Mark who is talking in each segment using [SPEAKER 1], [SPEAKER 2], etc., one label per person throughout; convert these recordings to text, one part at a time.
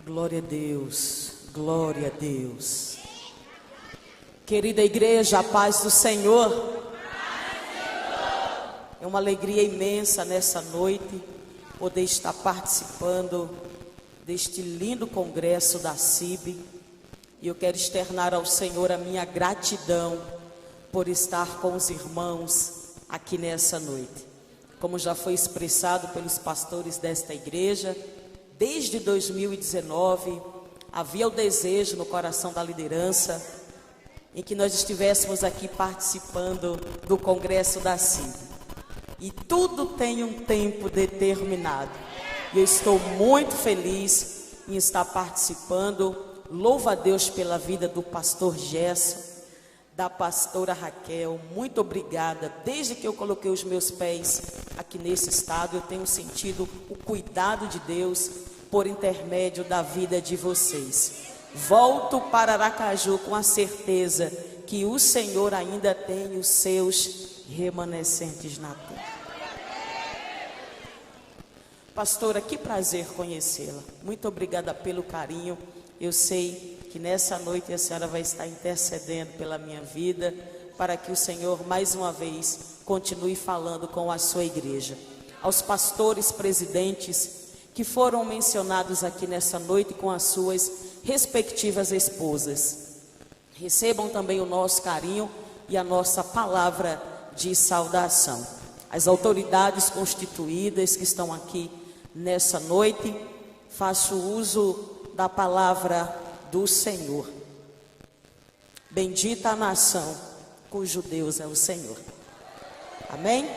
[SPEAKER 1] Glória a Deus, glória a Deus. Querida igreja, a paz do Senhor. É uma alegria imensa nessa noite poder estar participando deste lindo congresso da CIB. E eu quero externar ao Senhor a minha gratidão por estar com os irmãos aqui nessa noite. Como já foi expressado pelos pastores desta igreja, desde 2019 havia o desejo no coração da liderança em que nós estivéssemos aqui participando do congresso da CIB. E tudo tem um tempo determinado. E eu estou muito feliz em estar participando. Louvo a Deus pela vida do pastor Gerson, da pastora Raquel. Muito obrigada. Desde que eu coloquei os meus pés aqui nesse estado, eu tenho sentido o cuidado de Deus por intermédio da vida de vocês. Volto para Aracaju com a certeza que o Senhor ainda tem os seus remanescentes na terra. Pastora, que prazer conhecê-la. Muito obrigada pelo carinho. Eu sei que nessa noite a senhora vai estar intercedendo pela minha vida, para que o Senhor mais uma vez continue falando com a sua igreja. Aos pastores presidentes que foram mencionados aqui nessa noite com as suas respectivas esposas, recebam também o nosso carinho e a nossa palavra de saudação. As autoridades constituídas que estão aqui nessa noite, faço uso da palavra do Senhor. Bendita a nação cujo Deus é o Senhor. Amém?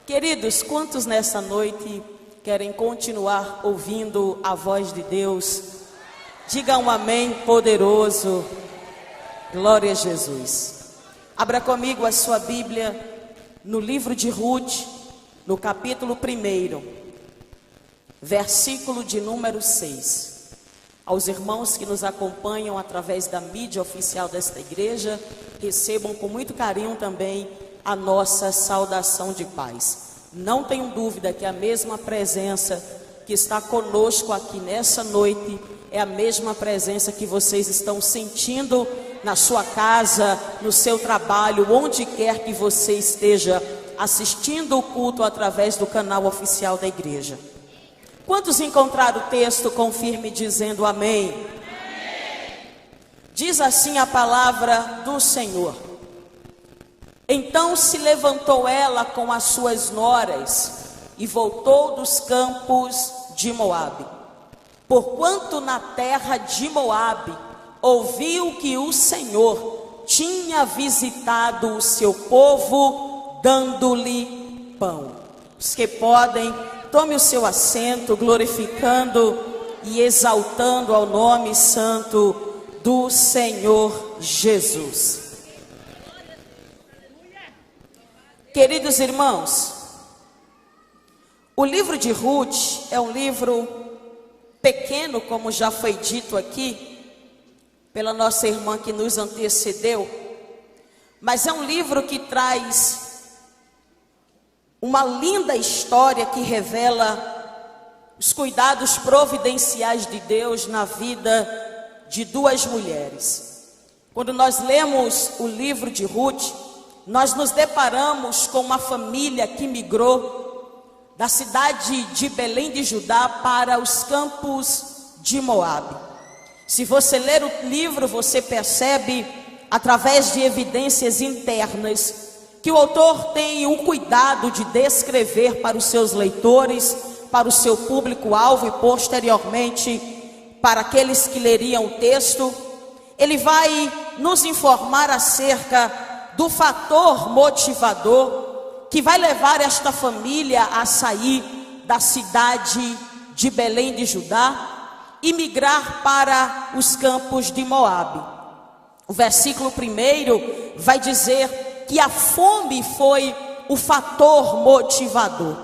[SPEAKER 1] Queridos, quantos nessa noite querem continuar ouvindo a voz de Deus? Diga um amém poderoso. Glória a Jesus. Abra comigo a sua Bíblia no livro de Ruth, no capítulo 1, versículo de número 6. Aos irmãos que nos acompanham através da mídia oficial desta igreja, recebam com muito carinho também a nossa saudação de paz. Não tenho dúvida que a mesma presença que está conosco aqui nessa noite é a mesma presença que vocês estão sentindo na sua casa, no seu trabalho, onde quer que você esteja assistindo o culto através do canal oficial da igreja. Quantos encontraram o texto? Confirme dizendo amém. Amém. Diz assim a palavra do Senhor. Então se levantou ela com as suas noras e voltou dos campos de Moabe. Porquanto na terra de Moabe ouviu que o Senhor tinha visitado o seu povo, dando-lhe pão. Os que podem, tome o seu assento, glorificando e exaltando ao nome santo do Senhor Jesus. Queridos irmãos, o livro de Ruth é um livro pequeno, como já foi dito aqui pela nossa irmã que nos antecedeu, mas é um livro que traz uma linda história que revela os cuidados providenciais de Deus na vida de duas mulheres. Quando nós lemos o livro de Ruth, nós nos deparamos com uma família que migrou da cidade de Belém de Judá para os campos de Moabe. Se você ler o livro, você percebe, através de evidências internas, que o autor tem o cuidado de descrever para os seus leitores, para o seu público-alvo e posteriormente para aqueles que leriam o texto. Ele vai nos informar acerca do fator motivador que vai levar esta família a sair da cidade de Belém de Judá e migrar para os campos de Moabe. O versículo 1 vai dizer que a fome foi o fator motivador.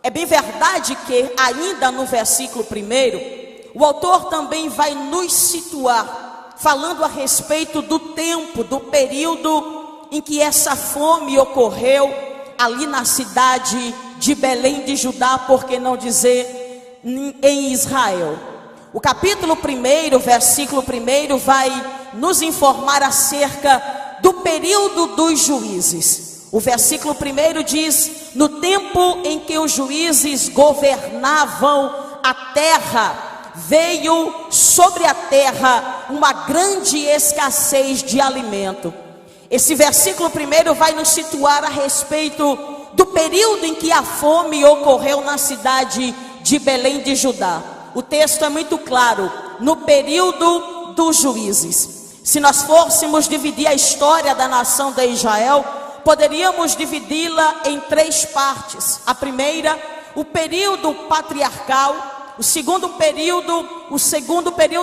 [SPEAKER 1] É bem verdade que ainda no versículo 1, o autor também vai nos situar, falando a respeito do tempo, do período em que essa fome ocorreu ali na cidade de Belém de Judá, por que não dizer em Israel. O capítulo 1, versículo 1, vai nos informar acerca do período dos juízes. O versículo 1 diz: no tempo em que os juízes governavam a terra, veio sobre a terra uma grande escassez de alimento. Esse versículo 1 vai nos situar a respeito do período em que a fome ocorreu na cidade de Belém de Judá. O texto é muito claro: no período dos juízes. Se nós fôssemos dividir a história da nação de Israel, poderíamos dividi-la em 3 partes. A primeira, o período patriarcal. O segundo período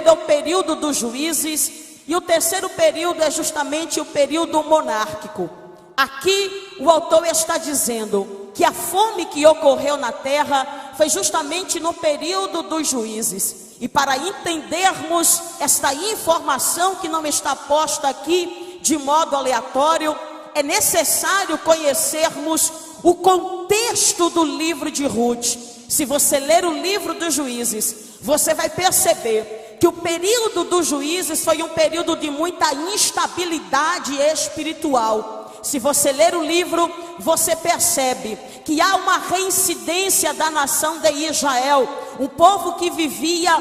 [SPEAKER 1] é o período dos juízes. E o terceiro período é justamente o período monárquico. Aqui o autor está dizendo que a fome que ocorreu na terra foi justamente no período dos juízes. E para entendermos esta informação que não está posta aqui de modo aleatório, é necessário conhecermos o contexto do livro de Ruth. Se você ler o livro dos juízes, você vai perceber que o período dos juízes foi um período de muita instabilidade espiritual. Se você ler o livro, você percebe que há uma reincidência da nação de Israel, um povo que vivia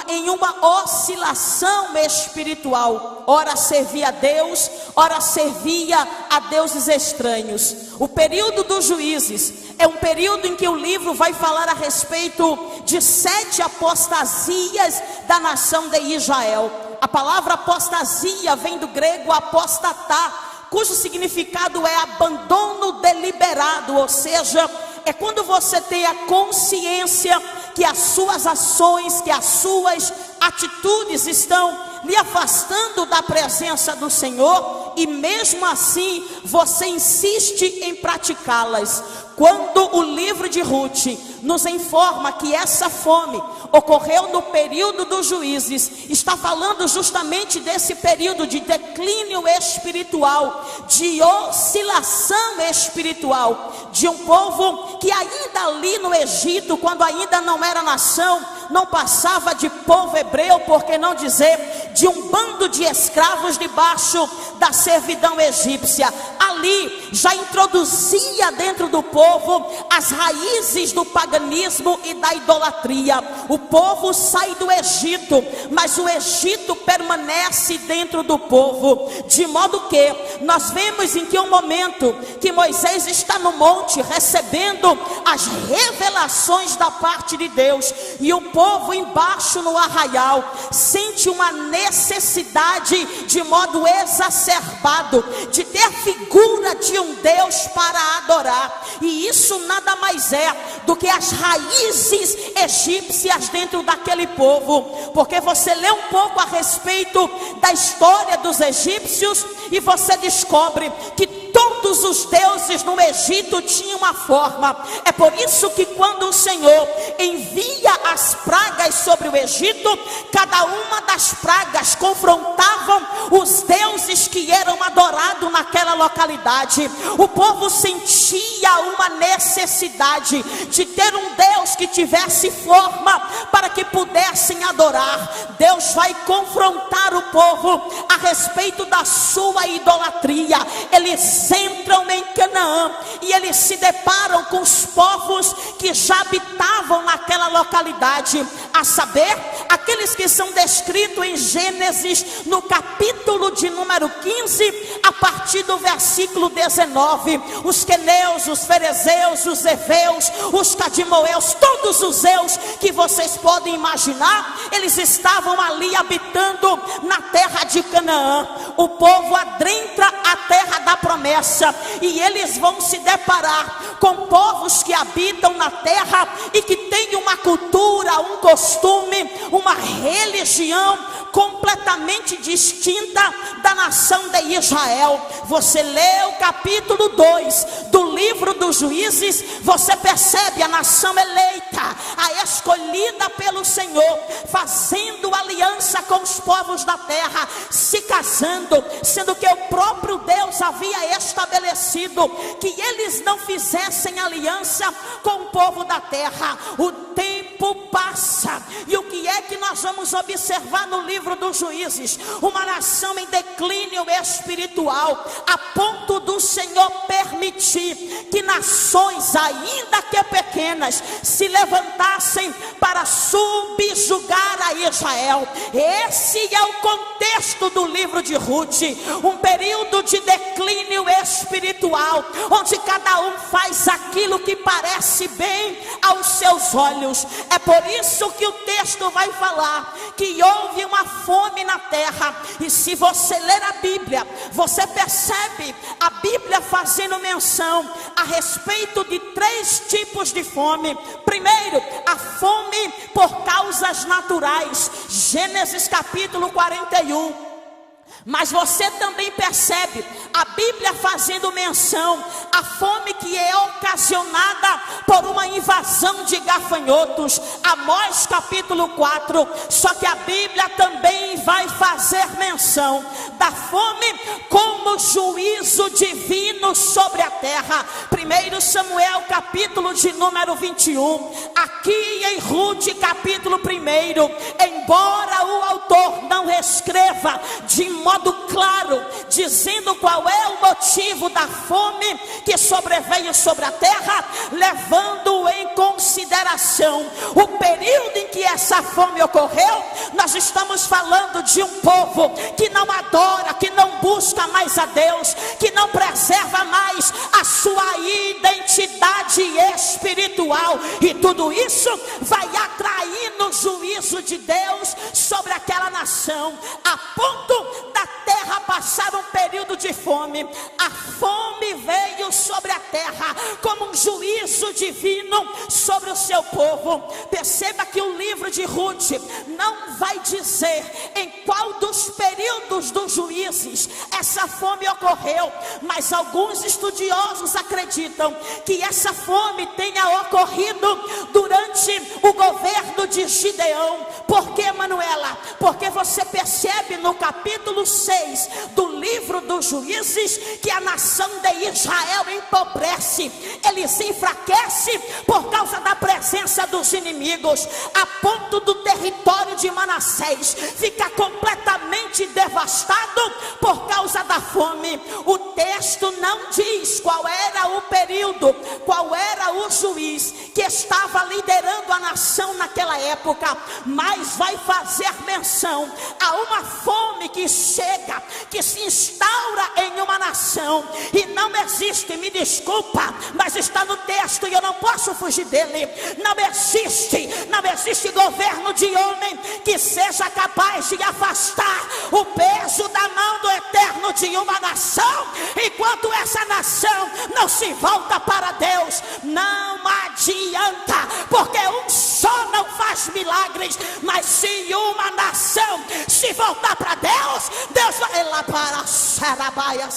[SPEAKER 1] em uma oscilação espiritual. Ora servia a Deus, ora servia a deuses estranhos. O período dos juízes é um período em que o livro vai falar a respeito de 7 apostasias da nação de Israel. A palavra apostasia vem do grego apostatá, cujo significado é abandono deliberado, ou seja, é quando você tem a consciência que as suas ações, que as suas atitudes estão lhe afastando da presença do Senhor, e mesmo assim você insiste em praticá-las. Quando o livro de Ruth nos informa que essa fome ocorreu no período dos juízes, está falando justamente desse período de declínio espiritual, de oscilação espiritual, de um povo que ainda ali no Egito, quando ainda não era nação, não passava de povo hebreu, por que não dizer de um bando de escravos debaixo da servidão egípcia. Ali já introduzia dentro do povo as raízes do paganismo e da idolatria. O povo sai do Egito, mas o Egito permanece dentro do povo, de modo que nós vemos em que um momento que Moisés está no monte recebendo as revelações da parte de Deus, e o povo embaixo no arraial sente uma necessidade de modo exacerbado de ter figura de um Deus para adorar, e isso nada mais é do que as raízes egípcias dentro daquele povo. Porque você lê um pouco a respeito da história dos egípcios e você descobre que todos os deuses no Egito tinham uma forma. É por isso que quando o Senhor envia as pragas sobre o Egito, cada uma das pragas confrontavam os deuses que eram adorados naquela localidade. O povo sentia uma necessidade de ter um Deus que tivesse forma para que pudessem adorar. Deus vai confrontar o povo a respeito da sua idolatria. Eles entram em Canaã e eles se deparam com os povos que já habitavam naquela localidade, a saber, aqueles que são descritos em Gênesis no capítulo de número 15, a partir do versículo 19. Os queneus, os ferezeus, os heveus, os cadimoeus, todos os zeus que vocês podem imaginar, eles estavam ali habitando na terra de Canaã. O povo adentra a terra da promessa e eles vão se deparar com povos que habitam na terra e que têm uma cultura, um costume, uma religião completamente distinta da nação de Israel. Você lê o capítulo 2 do livro dos juízes, você percebe a nação eleita, a escolhida pelo Senhor, fazendo aliança com os povos da terra, se casando, sendo que o próprio Deus havia estabelecido que eles não fizessem aliança com o povo da terra. O tempo passa e o que é que nós vamos observar no livro dos Juízes? Uma nação em declínio espiritual, a ponto do Senhor permitir que nações, ainda que pequenas, se levantassem para subjugar a Israel. Esse é o contexto do livro de Ruth, um período de declínio espiritual, onde cada um faz aquilo que parece bem aos seus olhos. É por isso que o texto vai falar que houve uma fome na terra. E se você ler a Bíblia, você percebe a Bíblia fazendo menção a respeito de 3 tipos de fome. Primeiro, a fome por causas naturais, Gênesis capítulo 41. Mas você também percebe a Bíblia fazendo menção à fome que é ocasionada por uma invasão de gafanhotos, Amós capítulo 4. Só que a Bíblia também vai fazer menção da fome como juízo divino sobre a terra. 1 Samuel capítulo de número 21. Aqui em Ruth capítulo 1, embora o autor não escreva de modo claro, dizendo qual é o motivo da fome que sobreveio sobre a terra, levando em consideração o período em que essa fome ocorreu, nós estamos falando de um povo que não adora, que não busca mais a Deus, que não preserva mais a sua identidade espiritual, e tudo isso vai atrair no juízo de Deus sobre aquela nação, a ponto da terra passar um período de fome. A fome veio sobre a terra como um juízo divino sobre o seu povo. Perceba que o livro de Ruth não vai dizer em qual dos períodos dos juízes essa fome ocorreu, mas alguns estudiosos acreditam que essa fome tenha ocorrido durante o governo de Gideão. Por que, Manuela? Porque você percebe no capítulo 6 do livro dos Juízes que a nação de Israel empobrece, ele se enfraquece por causa da presença dos inimigos, a ponto do território de Manassés ficar completamente devastado por causa da fome. O texto não diz qual era o período, qual era o juiz que estava liderando a nação naquela época, mas vai fazer menção a uma fome que chega, que se instaura em uma nação e não existe, me desculpa, mas está no texto e eu não posso fugir dele. Não existe governo de homem que seja capaz de afastar o peso da mão do Eterno de uma nação, enquanto essa nação não se volta para Deus. Não adianta, porque um só não faz milagres, mas se uma nação se voltar para Deus, Deus vai lá para a Sarabaia,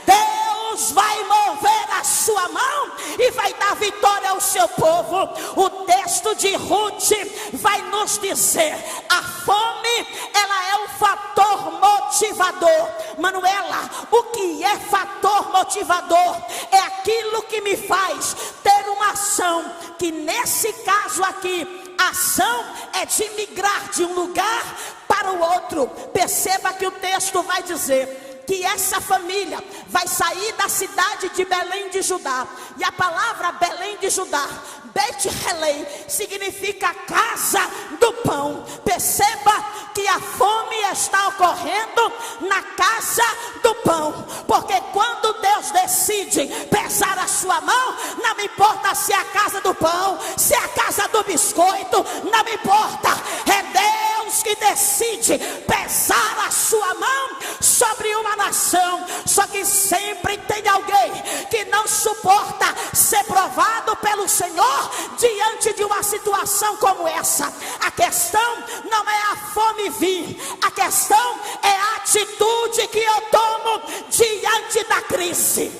[SPEAKER 1] Deus vai mover a sua mão e vai dar vitória ao seu povo. O texto de Ruth vai nos dizer: a fome, ela é um fator motivador. Manuela, o que é fator motivador? É aquilo que me faz ter uma ação, que nesse caso aqui, a ação é de migrar de um lugar para o outro. Perceba que o texto vai dizer que essa família vai sair da cidade de Belém de Judá, e a palavra Belém de Judá, Bet-Helém, significa casa do pão. Perceba que a fome está ocorrendo na casa do pão, porque quando Deus decide pesar a sua mão, não me importa se é a casa do pão, se é a casa do biscoito, não me importa, é Deus que decide pesar a sua mão sobre uma nação. Só que sempre tem alguém que não suporta ser provado pelo Senhor diante de uma situação como essa. A questão não é a fome vir, a questão é a atitude que eu tomo diante da crise.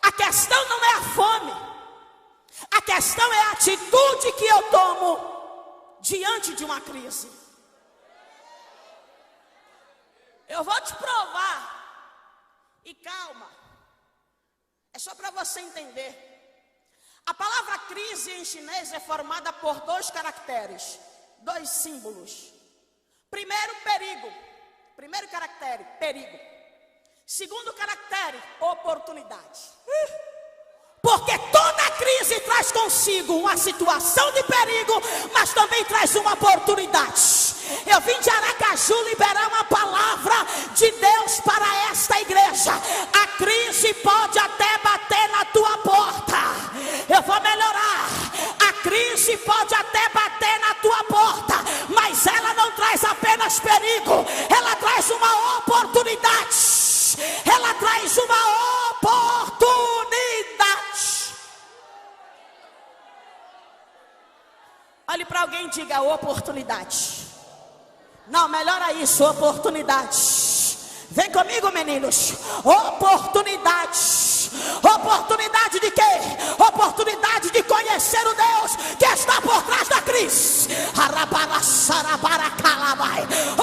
[SPEAKER 1] A questão não é a fome, a questão é a atitude que eu tomo diante de uma crise. Eu vou te provar, e calma, é só para você entender. A palavra crise em chinês é formada por 2 caracteres, 2 símbolos. Primeiro, perigo. Primeiro caractere, perigo. Segundo caractere, oportunidade. Porque toda crise traz consigo uma situação de perigo, mas também traz uma oportunidade. Eu vim de Aracaju liberar uma palavra de Deus para esta igreja. A crise pode até bater na tua porta. Eu vou melhorar. A crise pode até bater na tua porta, mas ela não traz apenas perigo, ela traz uma oportunidade. Ela traz uma oportunidade. Olhe para alguém e diga: oportunidade. Não, melhora isso, oportunidade. Vem comigo, meninos. Oportunidade. Oportunidade de quê? Oportunidade de conhecer o Deus que está por trás da crise.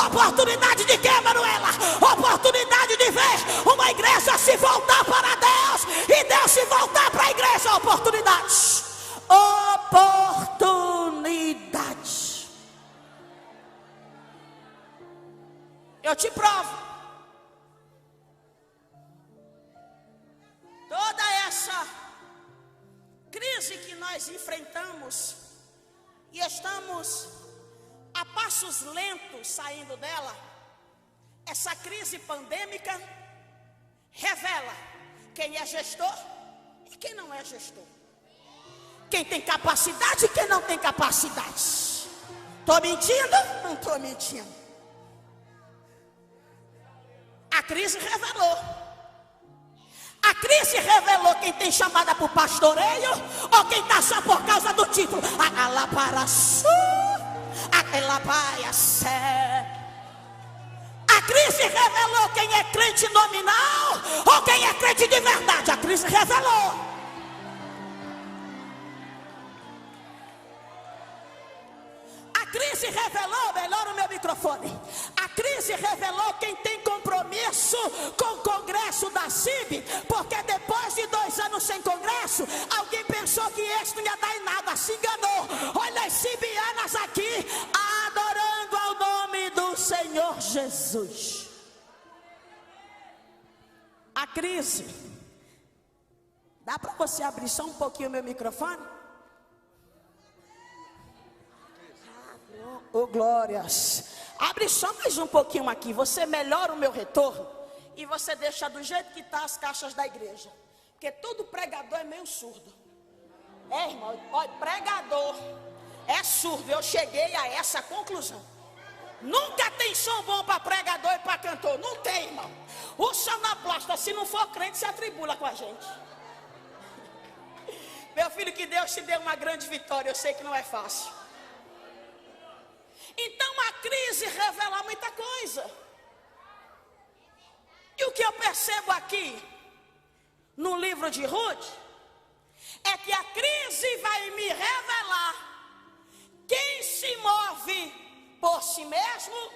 [SPEAKER 1] Oportunidade de quê, Manuela? Oportunidade de ver uma igreja se voltar para Deus e Deus se voltar para a igreja. Oportunidade. Oportunidade. Eu te provo. Toda essa crise que nós enfrentamos e estamos a passos lentos saindo dela, essa crise pandêmica revela quem é gestor e quem não é gestor. Quem tem capacidade e quem não tem capacidade. Estou mentindo? Não estou mentindo. A crise revelou. A crise revelou quem tem chamada para o pastoreio ou quem está só por causa do título. A crise revelou quem é crente nominal ou quem é crente de verdade. A crise revelou. A crise revelou, melhora o meu microfone. A crise revelou quem tem compromisso com o congresso da CIB, porque depois de 2 anos sem congresso, alguém pensou que esse não ia dar em nada, se enganou. Olha as cibianas aqui, adorando ao nome do Senhor Jesus. A crise, dá para você abrir só um pouquinho o meu microfone? Oh, glórias. Abre só mais um pouquinho aqui. Você melhora o meu retorno e você deixa do jeito que está as caixas da igreja. Porque todo pregador é meio surdo. É, irmão, olha, pregador é surdo. Eu cheguei a essa conclusão. Nunca tem som bom para pregador e para cantor. Não tem, irmão. O sonoplasta, se não for crente, se atribula com a gente. Meu filho, que Deus te dê uma grande vitória. Eu sei que não é fácil. Então a crise revela muita coisa. E o que eu percebo aqui no livro de Ruth é que a crise vai me revelar quem se move por si mesmo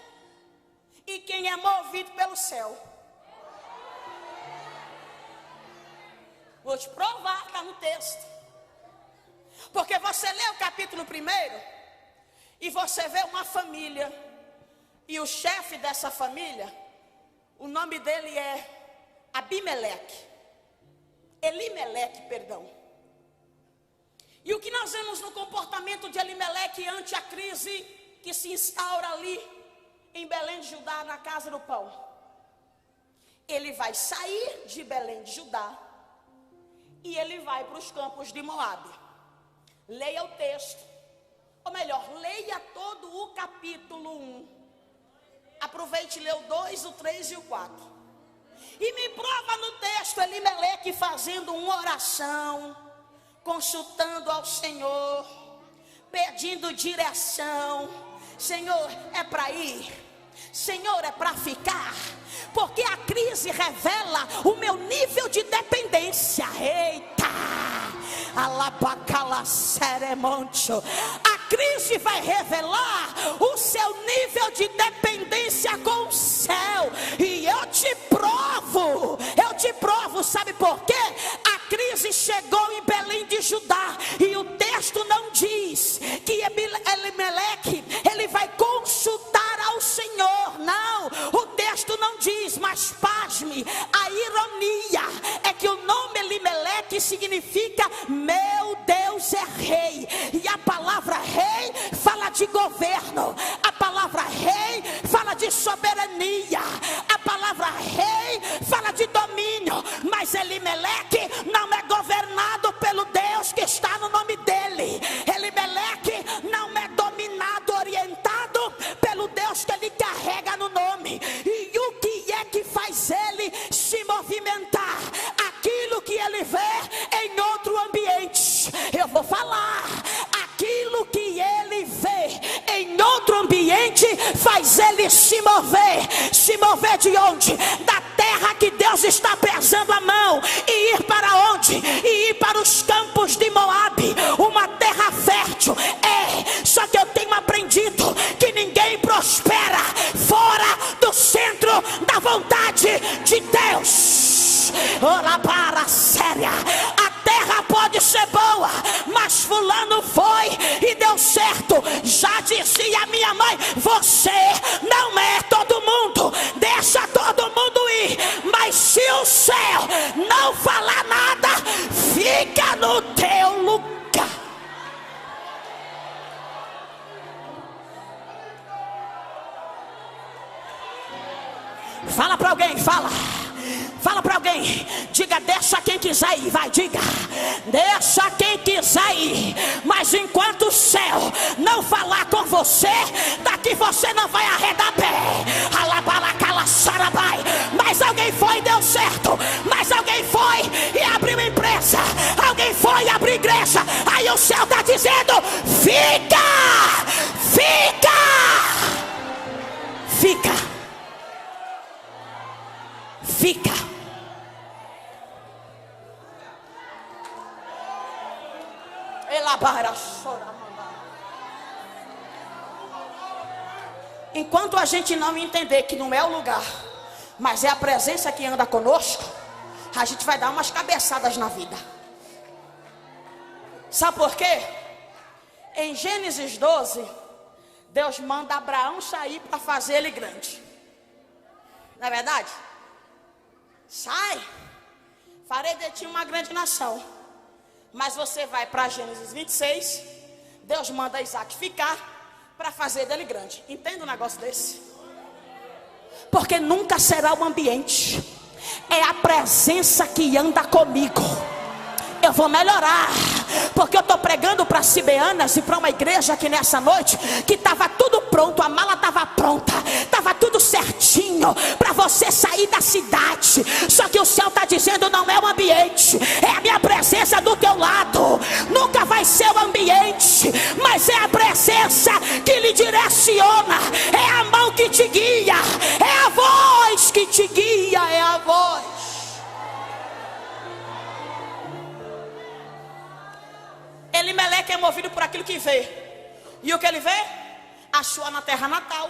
[SPEAKER 1] e quem é movido pelo céu. Vou te provar, está no texto. Porque você lê o capítulo 1 e você vê uma família, e o chefe dessa família, o nome dele é Elimeleque, perdão. E o que nós vemos no comportamento de Elimeleque ante a crise que se instaura ali em Belém de Judá, na casa do pão? Ele vai sair de Belém de Judá e ele vai para os campos de Moabe. Leia o texto. Ou melhor, leia todo o capítulo 1. Aproveite e lê o 2, o 3 e o 4. E me prova no texto Elimeleque fazendo uma oração, consultando ao Senhor, pedindo direção. Senhor, é para ir? Senhor, é para ficar? Porque a crise revela o meu nível de dependência. Eita! A crise vai revelar o seu nível de dependência com o céu. E eu te provo, sabe por quê? A crise diz, e chegou em Belém de Judá, e o texto não diz que Elimeleque, ele vai consultar ao Senhor, não, o texto não diz, mas pasme, a ironia é que o nome Elimeleque significa meu Deus é rei, e a palavra rei fala de governo, a palavra rei fala de soberania, a palavra rei fala de domínio, mas Elimeleque não é governado pelo Deus que está no nome dele. Elimeleque não é dominado, orientado pelo Deus que ele carrega no nome. E o que é que faz ele se movimentar? Aquilo que ele vê em outro ambiente. Eu vou falar, aquilo que ele vê em outro ambiente faz ele se mover. Se mover de onde? Da terra que Deus está pesando a mão, e ir para onde? E ir para os campos de Moabe, uma terra fértil. Só que eu tenho aprendido que ninguém prospera fora do centro da vontade de Deus. Ora para séria, a terra pode ser boa, mas fulano foi e deu certo. Já dizia minha mãe, você não é todo mundo, deixa todo mundo ir, mas se o céu não falar nada, fica no teu lugar. Fala para alguém, fala para alguém, diga, deixa quem quiser ir, vai, diga, deixa quem quiser ir, mas enquanto o céu não falar com você, daqui você não vai arredar pé. Mas alguém foi e deu certo, mas alguém foi e abriu empresa, alguém foi e abriu igreja, aí o céu está dizendo, fica. Enquanto a gente não entender que não é o lugar, mas é a presença que anda conosco, a gente vai dar umas cabeçadas na vida. Sabe por quê? Em Gênesis 12, Deus manda Abraão sair para fazer ele grande. Não é verdade? Sai, farei de ti uma grande nação. Mas você vai para Gênesis 26, Deus manda Isaac ficar para fazer dele grande. Entende um negócio desse? Porque nunca será o ambiente, é a presença que anda comigo. Eu vou melhorar, porque eu estou pregando para Cibeanas e para uma igreja aqui nessa noite, que estava tudo pronto, a mala estava pronta, estava tudo certinho para você sair da cidade. Só que o céu está dizendo, não é o ambiente, é a minha presença do teu lado. Nunca vai ser o ambiente, mas é a presença que lhe direciona, é a mão que te guia, é a voz que te guia, é a voz. Elimeleque é movido por aquilo que vê. E o que ele vê? A sua terra natal,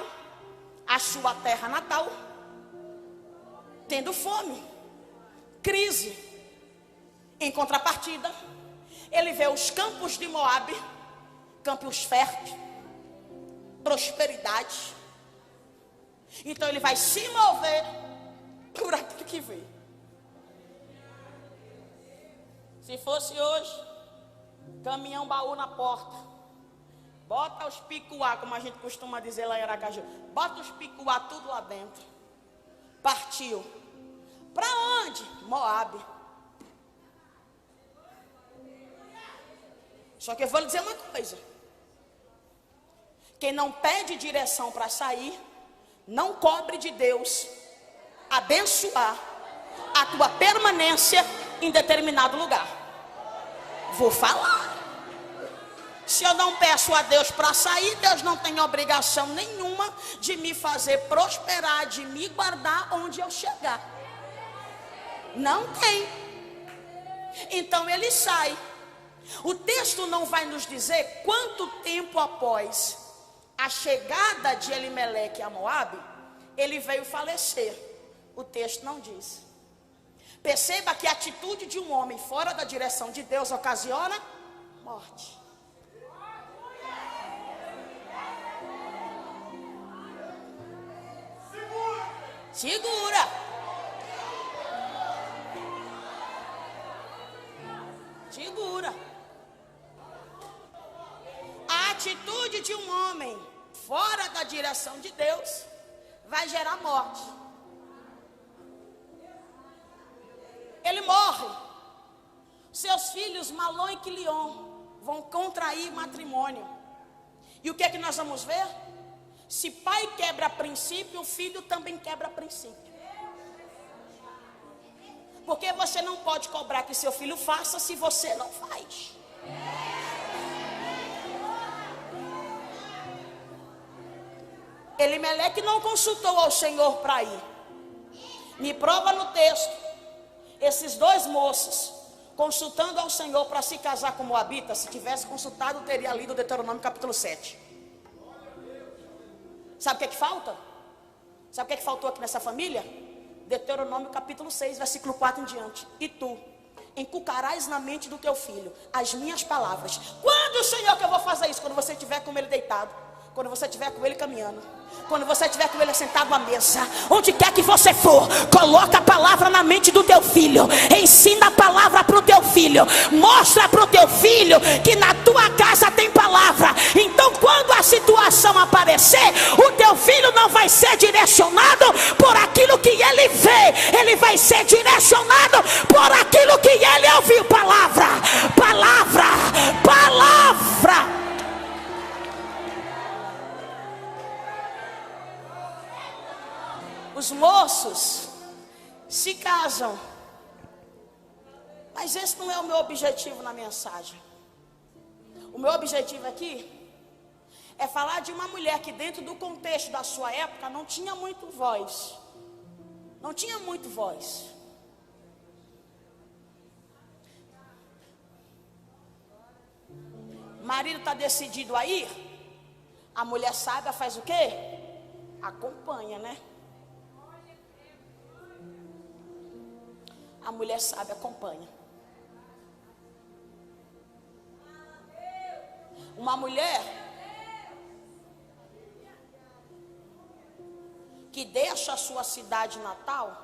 [SPEAKER 1] tendo fome, crise. Em contrapartida, ele vê os campos de Moabe, campos férteis, prosperidade. Então ele vai se mover por aquilo que vê. Se fosse hoje, caminhão baú na porta, bota os picuá, como a gente costuma dizer lá em Aracaju, bota os picuá tudo lá dentro. Partiu. Para onde? Moabe. Só que eu vou lhe dizer uma coisa: quem não pede direção para sair, não cobre de Deus abençoar a tua permanência em determinado lugar. Vou falar. Se eu não peço a Deus para sair, Deus não tem obrigação nenhuma de me fazer prosperar, de me guardar onde eu chegar. Não tem. Então ele sai. O texto não vai nos dizer quanto tempo após a chegada de Elimeleque a Moabe, ele veio falecer. O texto não diz. Perceba que a atitude de um homem fora da direção de Deus ocasiona morte. Segura. Segura. A atitude de um homem fora da direção de Deus vai gerar morte. Ele morre. Seus filhos Malom e Quilion vão contrair matrimônio. E o que é que nós vamos ver? Se pai quebra princípio, o filho também quebra princípio. Porque você não pode cobrar que seu filho faça se você não faz. Elimeleque não consultou ao Senhor para ir. Me prova no texto esses dois moços consultando ao Senhor para se casar com Moabita. Se tivesse consultado, teria lido Deuteronômio capítulo 7. Sabe o que é que falta? Sabe o que é que faltou aqui nessa família? Deuteronômio capítulo 6, versículo 4 em diante. E tu encucarás na mente do teu filho as minhas palavras. Quando, Senhor, que eu vou fazer isso? Quando você estiver com ele deitado, quando você estiver com ele caminhando, quando você estiver com ele sentado à mesa, onde quer que você for, coloca a palavra na mente do teu filho, ensina a palavra para o teu filho, mostra para o teu filho que na tua casa tem palavra. Então quando a situação aparecer, o teu filho não vai ser direcionado por aquilo que ele vê, ele vai ser direcionado por aquilo que ele ouviu. Palavra, palavra, palavra. Os moços se casam, mas esse não é o meu objetivo na mensagem. O meu objetivo aqui é falar de uma mulher que dentro do contexto da sua época não tinha muito voz. Não tinha muito voz. O marido está decidido a ir, a mulher sábia faz o quê? Acompanha, né? A mulher sábia acompanha. Uma mulher que deixa a sua cidade natal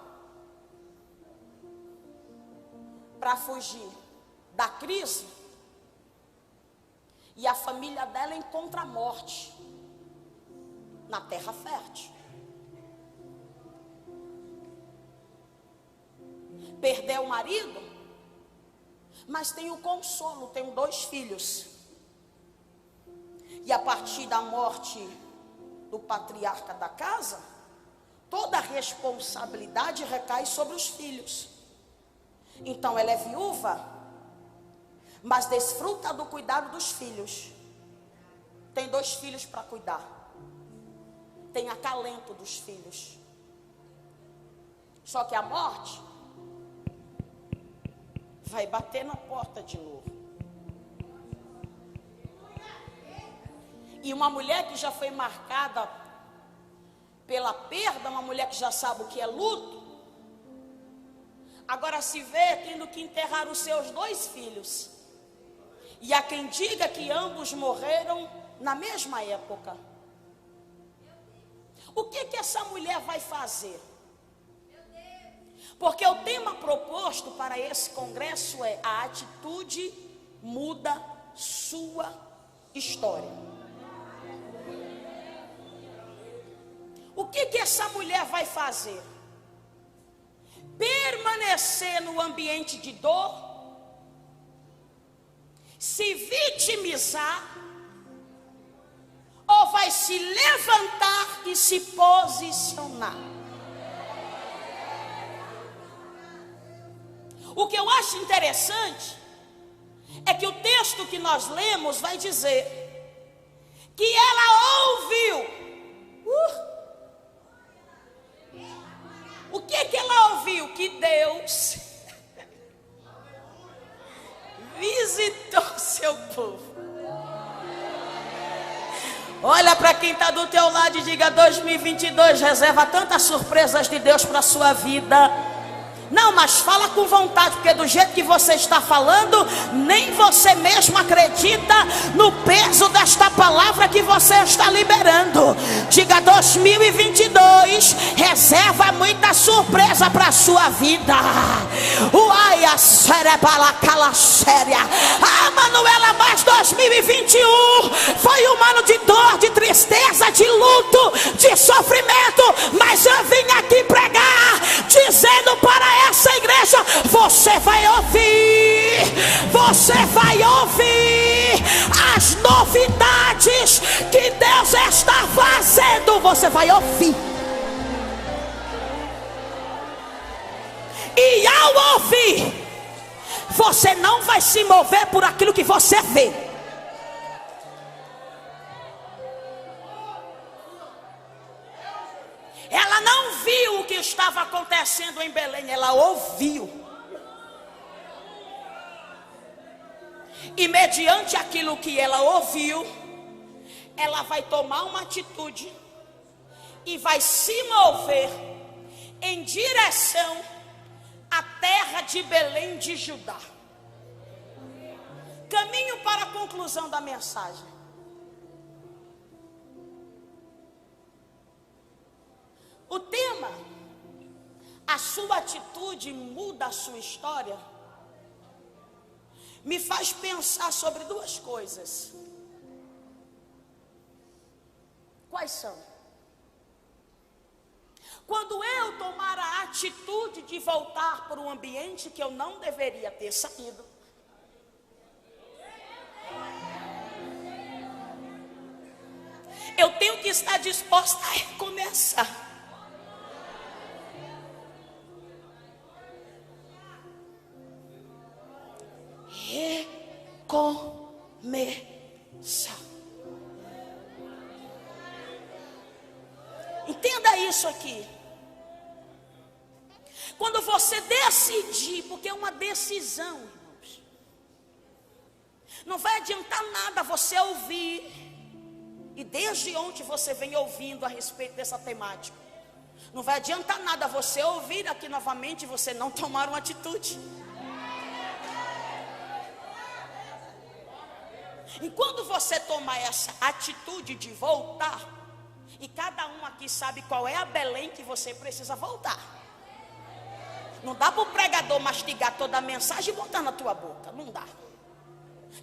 [SPEAKER 1] para fugir da crise, e a família dela encontra a morte na terra fértil. Perdeu o marido, mas tem o consolo, tem 2 filhos. E a partir da morte do patriarca da casa, toda a responsabilidade recai sobre os filhos. Então ela é viúva, mas desfruta do cuidado dos filhos. Tem 2 filhos para cuidar. Tem acalento dos filhos. Só que a morte vai bater na porta de novo. E uma mulher que já foi marcada pela perda, uma mulher que já sabe o que é luto, agora se vê tendo que enterrar os seus 2 filhos. E há quem diga que ambos morreram na mesma época. O que essa mulher vai fazer? Porque o tema proposto para esse congresso é: a atitude muda sua história. O que essa mulher vai fazer? Permanecer no ambiente de dor? Se vitimizar? Ou vai se levantar e se posicionar? O que eu acho interessante é que o texto que nós lemos vai dizer que ela ouviu. O que ela ouviu? Que Deus visitou seu povo. Olha para quem está do teu lado e diga: 2022 reserva tantas surpresas de Deus para a sua vida. Não, mas fala com vontade, porque do jeito que você está falando, nem você mesmo acredita no peso desta palavra que você está liberando. Diga: 2022 reserva muita surpresa para a sua vida. Uai, a cerebala cala séria. Ah, Manuela, mas 2021 foi um ano de dor, de tristeza, de luto, de sofrimento. Mas eu vim aqui pregar, dizendo para essa igreja: você vai ouvir as novidades que Deus está fazendo. Você vai ouvir. E ao ouvir, você não vai se mover por aquilo que você vê. Ela não viu o que estava acontecendo em Belém, ela ouviu. E mediante aquilo que ela ouviu, ela vai tomar uma atitude e vai se mover em direção à terra de Belém de Judá. Caminho para a conclusão da mensagem. O tema, a sua atitude muda a sua história, me faz pensar sobre duas coisas. Quais são? Quando eu tomar a atitude de voltar para um ambiente que eu não deveria ter saído, eu tenho que estar disposta a recomeçar. Recomeçar. Entenda isso aqui. Quando você decidir, porque é uma decisão, irmãos, não vai adiantar nada você ouvir, e desde ontem você vem ouvindo a respeito dessa temática. Não vai adiantar nada você ouvir aqui novamente e você não tomar uma atitude. E quando você tomar essa atitude de voltar, e cada um aqui sabe qual é a Belém que você precisa voltar. Não dá para o pregador mastigar toda a mensagem e botar na tua boca, não dá.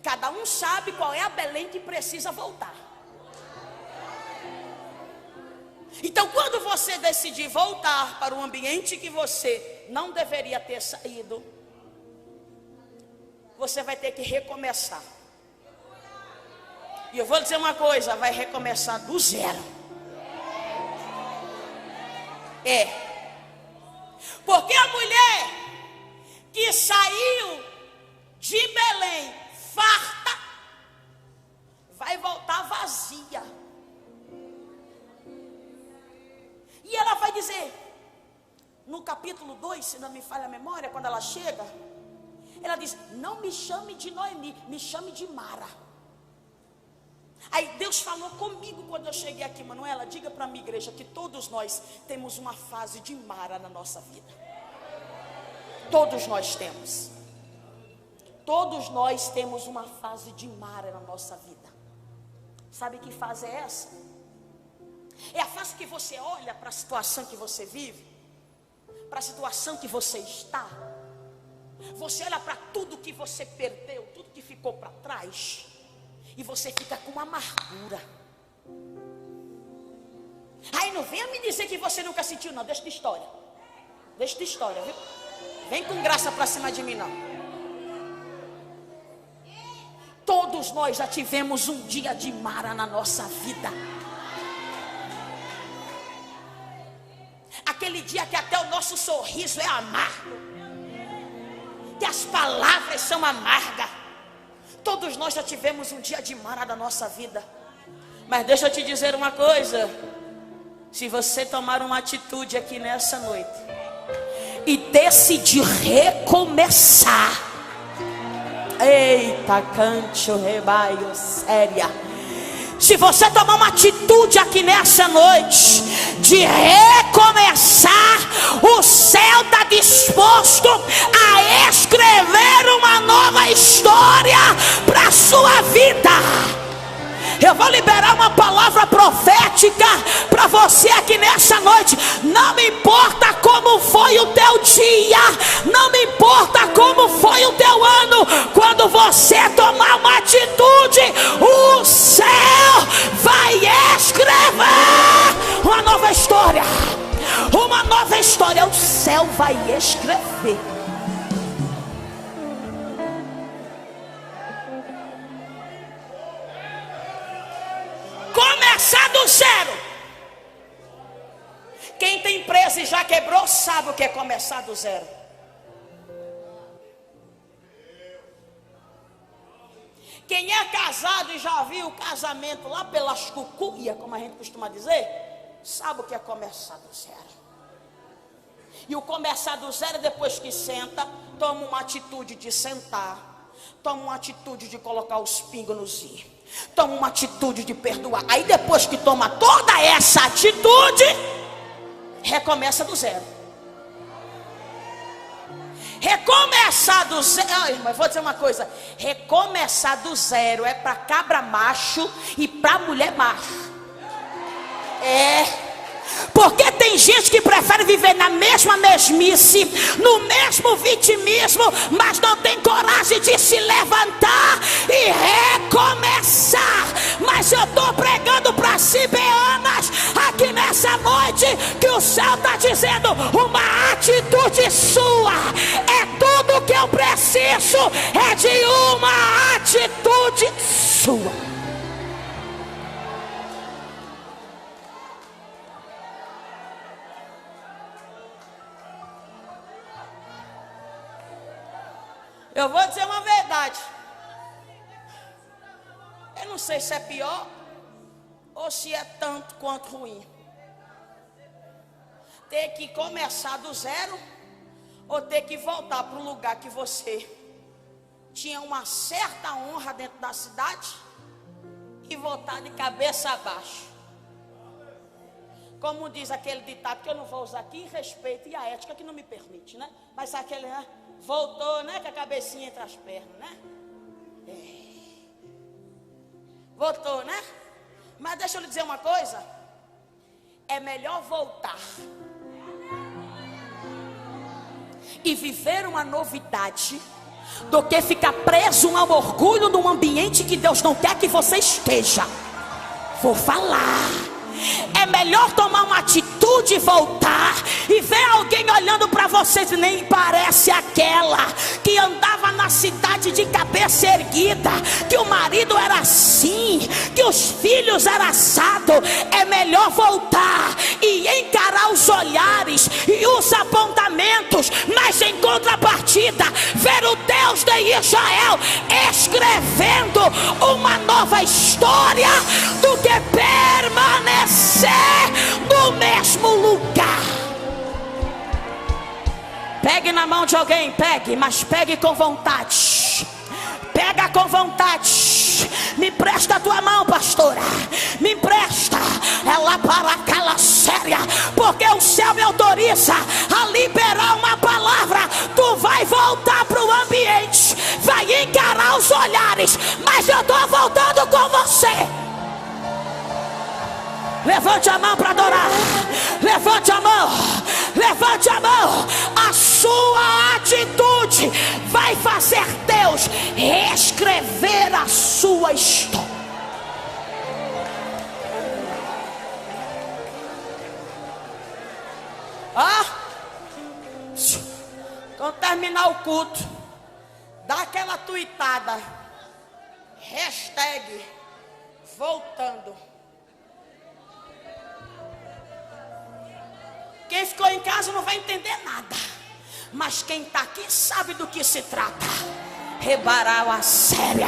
[SPEAKER 1] Cada um sabe qual é a Belém que precisa voltar. Então, quando você decidir voltar para um ambiente que você não deveria ter saído, você vai ter que recomeçar. E eu vou dizer uma coisa: vai recomeçar do zero. Porque a mulher que saiu de Belém farta, vai voltar vazia. E ela vai dizer, no capítulo 2, se não me falha a memória, quando ela chega, ela diz: não me chame de Noemi, me chame de Mara. Aí Deus falou comigo quando eu cheguei aqui: Manuela, diga para a minha igreja que todos nós temos uma fase de Mara na nossa vida. Todos nós temos. Todos nós temos uma fase de Mara na nossa vida. Sabe que fase é essa? É a fase que você olha para a situação que você vive, para a situação que você está. Você olha para tudo que você perdeu, tudo que ficou para trás, e você fica com uma amargura. Aí não venha me dizer que você nunca sentiu, não. Deixa de história. Deixa de história, viu? Vem com graça para cima de mim, não. Todos nós já tivemos um dia de Mara na nossa vida. Aquele dia que até o nosso sorriso é amargo, que as palavras são amargas. Todos nós já tivemos um dia de Mara na nossa vida. Mas deixa eu te dizer uma coisa: se você tomar uma atitude aqui nessa noite e decidir recomeçar, eita, canto, rebaio, séria. Se você tomar uma atitude aqui nessa noite de recomeçar, recomeçar, o céu está disposto a escrever uma nova história para a sua vida. Eu vou liberar uma palavra profética para você aqui nessa noite. Não me importa como foi o teu dia, não me importa como foi o teu ano, quando você tomar uma atitude, o céu vai escrever uma nova história. Uma nova história, o céu vai escrever. Começar do zero. Quem tem empresa e já quebrou sabe o que é começar do zero. Quem é casado e já viu o casamento lá pelas cucuias, como a gente costuma dizer, sabe o que é começar do zero. E o começar do zero, depois que senta, toma uma atitude de sentar, toma uma atitude de colocar os pingos nos i, toma uma atitude de perdoar. Aí depois que toma toda essa atitude, recomeça do zero. Recomeçar do zero, mas vou dizer uma coisa: recomeçar do zero é para cabra macho e para mulher macho. Porque tem gente que prefere viver na mesma mesmice, no mesmo vitimismo, mas não tem coragem de se levantar e recomeçar. Mas eu estou pregando para cibeanas aqui nessa noite que o céu está dizendo: uma atitude sua é tudo que eu preciso, é de uma atitude sua. Eu vou dizer uma verdade. Eu não sei se é pior ou se é tanto quanto ruim. Ter que começar do zero ou ter que voltar para um lugar que você tinha uma certa honra dentro da cidade e voltar de cabeça abaixo. Como diz aquele ditado que eu não vou usar aqui, respeito e a ética que não me permite, né? Mas aquele, né? Voltou, né? Com a cabecinha entre as pernas, né? Voltou, né? Mas deixa eu lhe dizer uma coisa: é melhor voltar e viver uma novidade do que ficar preso ao orgulho num ambiente que Deus não quer que você esteja. Vou falar. É melhor tomar uma atitude e voltar e ver alguém olhando para vocês e nem parece aquela que andava na cidade de cabeça erguida, que o marido era assim, que os filhos eram assado. É melhor voltar e encarar os olhares e os apontamentos, mas em contrapartida ver o Deus de Israel escrevendo uma nova história do que permanecer no mesmo lugar. Pegue na mão de alguém, pegue, mas pegue com vontade. Pega com vontade. Me presta a tua mão, pastora. Me empresta ela para aquela séria, porque o céu me autoriza a liberar uma palavra. Tu vai voltar para o ambiente, vai encarar os olhares, mas eu estou voltando com você. Levante a mão para adorar. Levante a mão. Levante a mão. A sua atitude vai fazer Deus reescrever a sua história. Quando terminar o culto, dá aquela tuitada. Hashtag voltando. Quem ficou em casa não vai entender nada, mas quem está aqui sabe do que se trata. Rebaral a séria.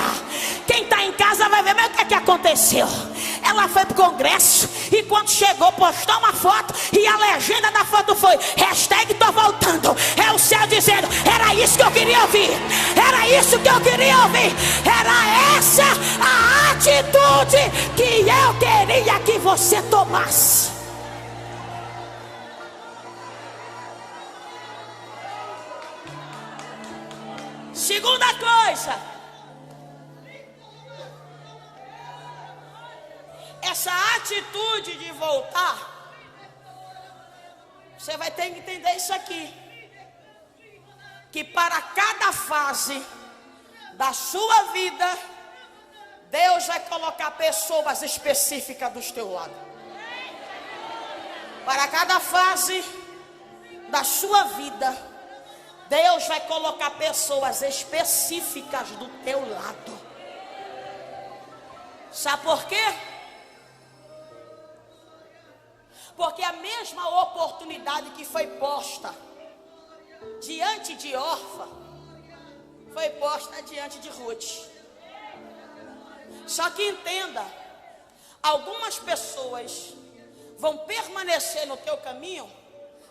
[SPEAKER 1] Quem está em casa vai ver, mas o que é que aconteceu? Ela foi para o congresso e quando chegou postou uma foto e a legenda da foto foi hashtag tô voltando. É o céu dizendo: era isso que eu queria ouvir. Era isso que eu queria ouvir. Era essa a atitude que eu queria que você tomasse. Segunda coisa, essa atitude de voltar, você vai ter que entender isso aqui, que para cada fase da sua vida, Deus vai colocar pessoas específicas do teu lado. Para cada fase da sua vida, Deus vai colocar pessoas específicas do teu lado. Sabe por quê? Porque a mesma oportunidade que foi posta diante de Orfa, foi posta diante de Ruth. Só que entenda, algumas pessoas vão permanecer no teu caminho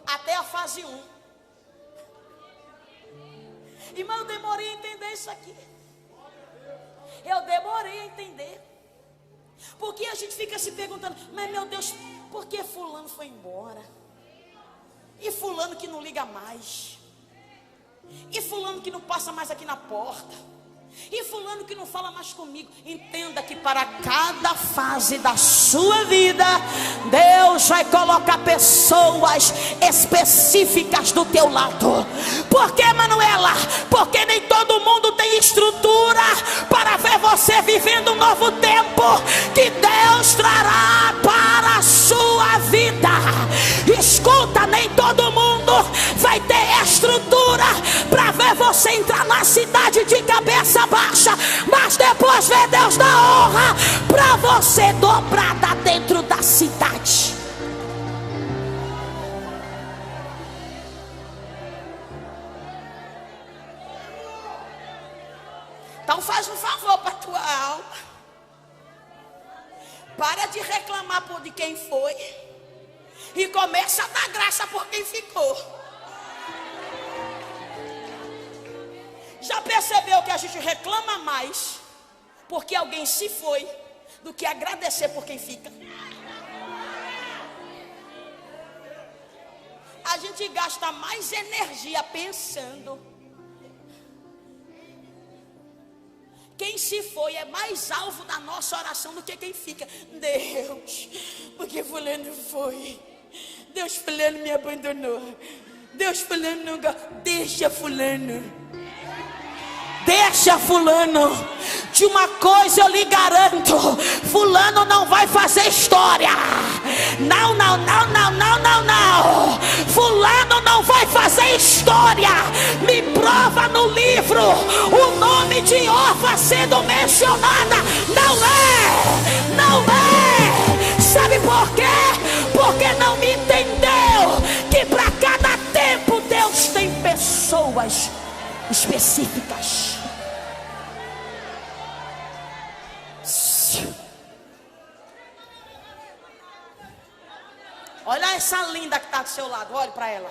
[SPEAKER 1] até a fase 1. Irmão, eu demorei a entender isso aqui. Eu demorei a entender. Porque a gente fica se perguntando, mas meu Deus, por que fulano foi embora? E fulano que não liga mais? E fulano que não passa mais aqui na porta? E fulano que não fala mais comigo? Entenda que para cada fase da sua vida, Deus vai colocar pessoas específicas do teu lado. Por que, Manuela? Porque nem todo mundo tem estrutura para ver você vivendo um novo tempo que Deus trará para a sua vida. Escuta, nem todo mundo vai ter estrutura para ver você entrar na cidade de cabeça baixa, mas depois vê Deus dar honra para você dobrada dentro da cidade. Então faz um favor para a tua alma, para de reclamar por de quem foi e começa a dar graça por quem ficou. Já percebeu que a gente reclama mais porque alguém se foi do que agradecer por quem fica? A gente gasta mais energia pensando. Quem se foi é mais alvo da nossa oração do que quem fica. Deus, porque fulano foi. Deus, fulano me abandonou. Deus, fulano não gosta. Deixa fulano. Deixa fulano. De uma coisa eu lhe garanto, fulano não vai fazer história. Não, não, não, não, não, não, não. Fulano não vai fazer história. Me prova no livro o nome de Orfa sendo mencionada. Não é, não é. Sabe por quê? Porque não me entendeu que para cada tempo Deus tem pessoas específicas. Olha essa linda que está do seu lado, olhe para ela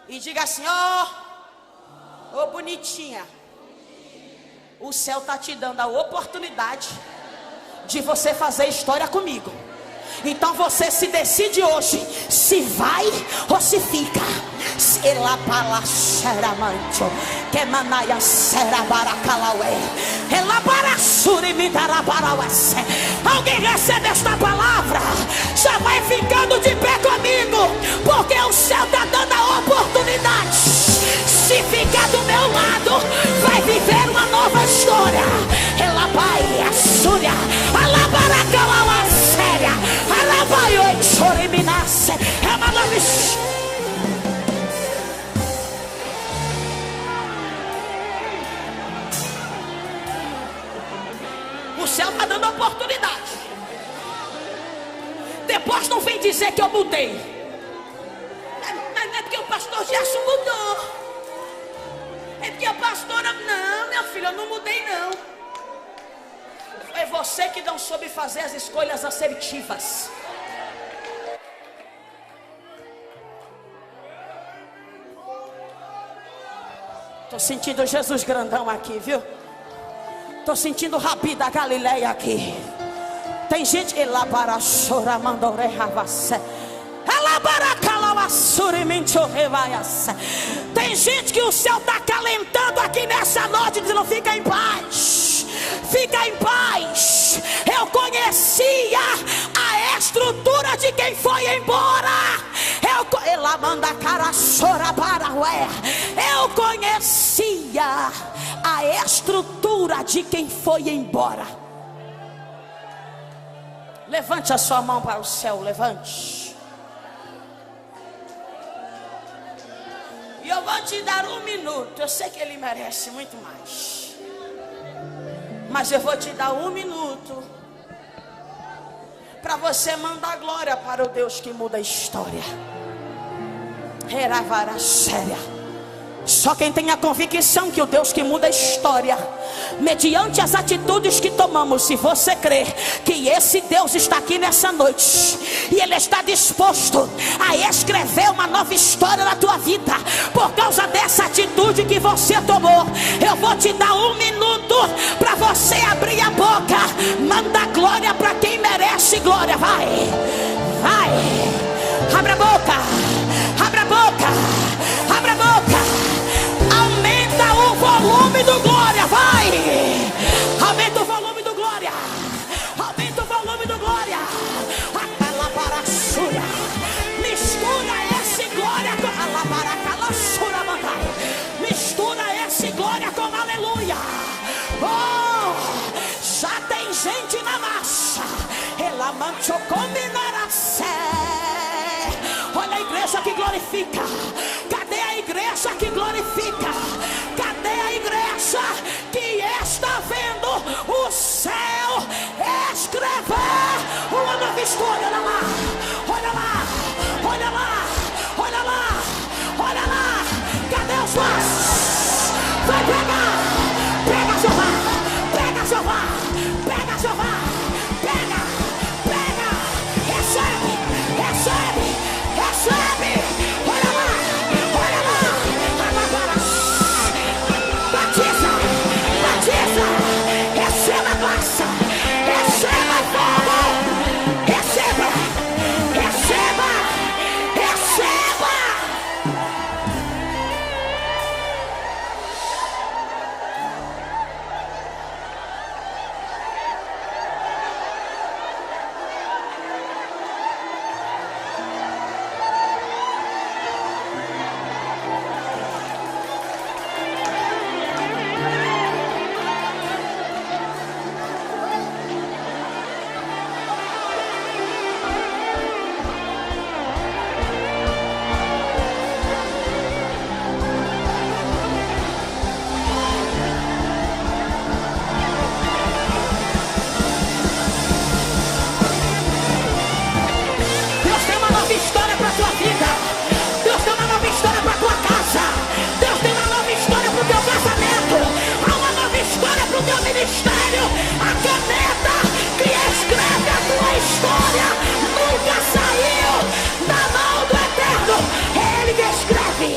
[SPEAKER 1] e diga assim: ó, bonitinha, o céu está te dando a oportunidade de você fazer história comigo. Então você se decide hoje se vai ou se fica. Ela para xeramancho, que manaia será para calaué. Ela para suri me dará para você. Alguém recebe esta palavra? Já vai ficando de pé comigo, porque o céu está dando a oportunidade. Se ficar do meu lado, vai viver uma nova história. Ela vai a súria, ela para calaué séria, ela vai o choriminasse. É uma nova. O céu está dando oportunidade. Depois não vem dizer que eu mudei. Não é porque o pastor Gerson mudou. É porque a pastora... Não, minha filha, eu não mudei não. É você que não soube fazer as escolhas assertivas. Estou sentindo Jesus grandão aqui, viu? Estou sentindo o Rabi da Galileia aqui. Tem gente que lá para chorar, mandou revacé. Ela para calar Tem gente que o céu está acalentando aqui nessa noite, dizendo: fica em paz, fica em paz. Eu conhecia a estrutura de quem foi embora. Eu conhecia a estrutura de quem foi embora. Levante a sua mão para o céu, levante. E eu vou te dar 1 minuto. Eu sei que ele merece muito mais, mas eu vou te dar 1 minuto para você mandar glória para o Deus que muda a história. Eravara séria. Só quem tem a convicção que o Deus que muda a história, mediante as atitudes que tomamos, se você crer que esse Deus está aqui nessa noite e Ele está disposto a escrever uma nova história na tua vida, por causa dessa atitude que você tomou, eu vou te dar 1 minuto para você abrir a boca. Manda glória para quem merece glória. Vai, vai, abre a boca, abre a boca, abre a boca. Aumenta o volume do glória, vai. Aumenta o volume do glória. Aumenta o volume do glória. Aquela paraçura. Mistura esse glória com a paracalaçura, mandai. Mistura esse glória com aleluia. Oh, já tem gente na massa. Ela manchou combinará. Olha a igreja que glorifica. Cadê a igreja que glorifica? Cadê a igreja que está vendo o céu escrever uma nova história? Olha lá, olha lá, olha lá, olha lá, olha lá. Cadê os laços? Vai pegar, pega Jeová, pega Jeová, pega Jeová, pega, pega, recebe, recebe, recebe. Olha lá, olha lá. Batiza, batiza, receba graça, receba fogo, receba, receba, receba. Deus tem uma nova história para a tua vida. Deus tem uma nova história para a tua casa. Deus tem uma nova história para o teu casamento. Há uma nova história para o teu ministério. A caneta que escreve a tua história nunca saiu da mão do Eterno. Ele que escreve.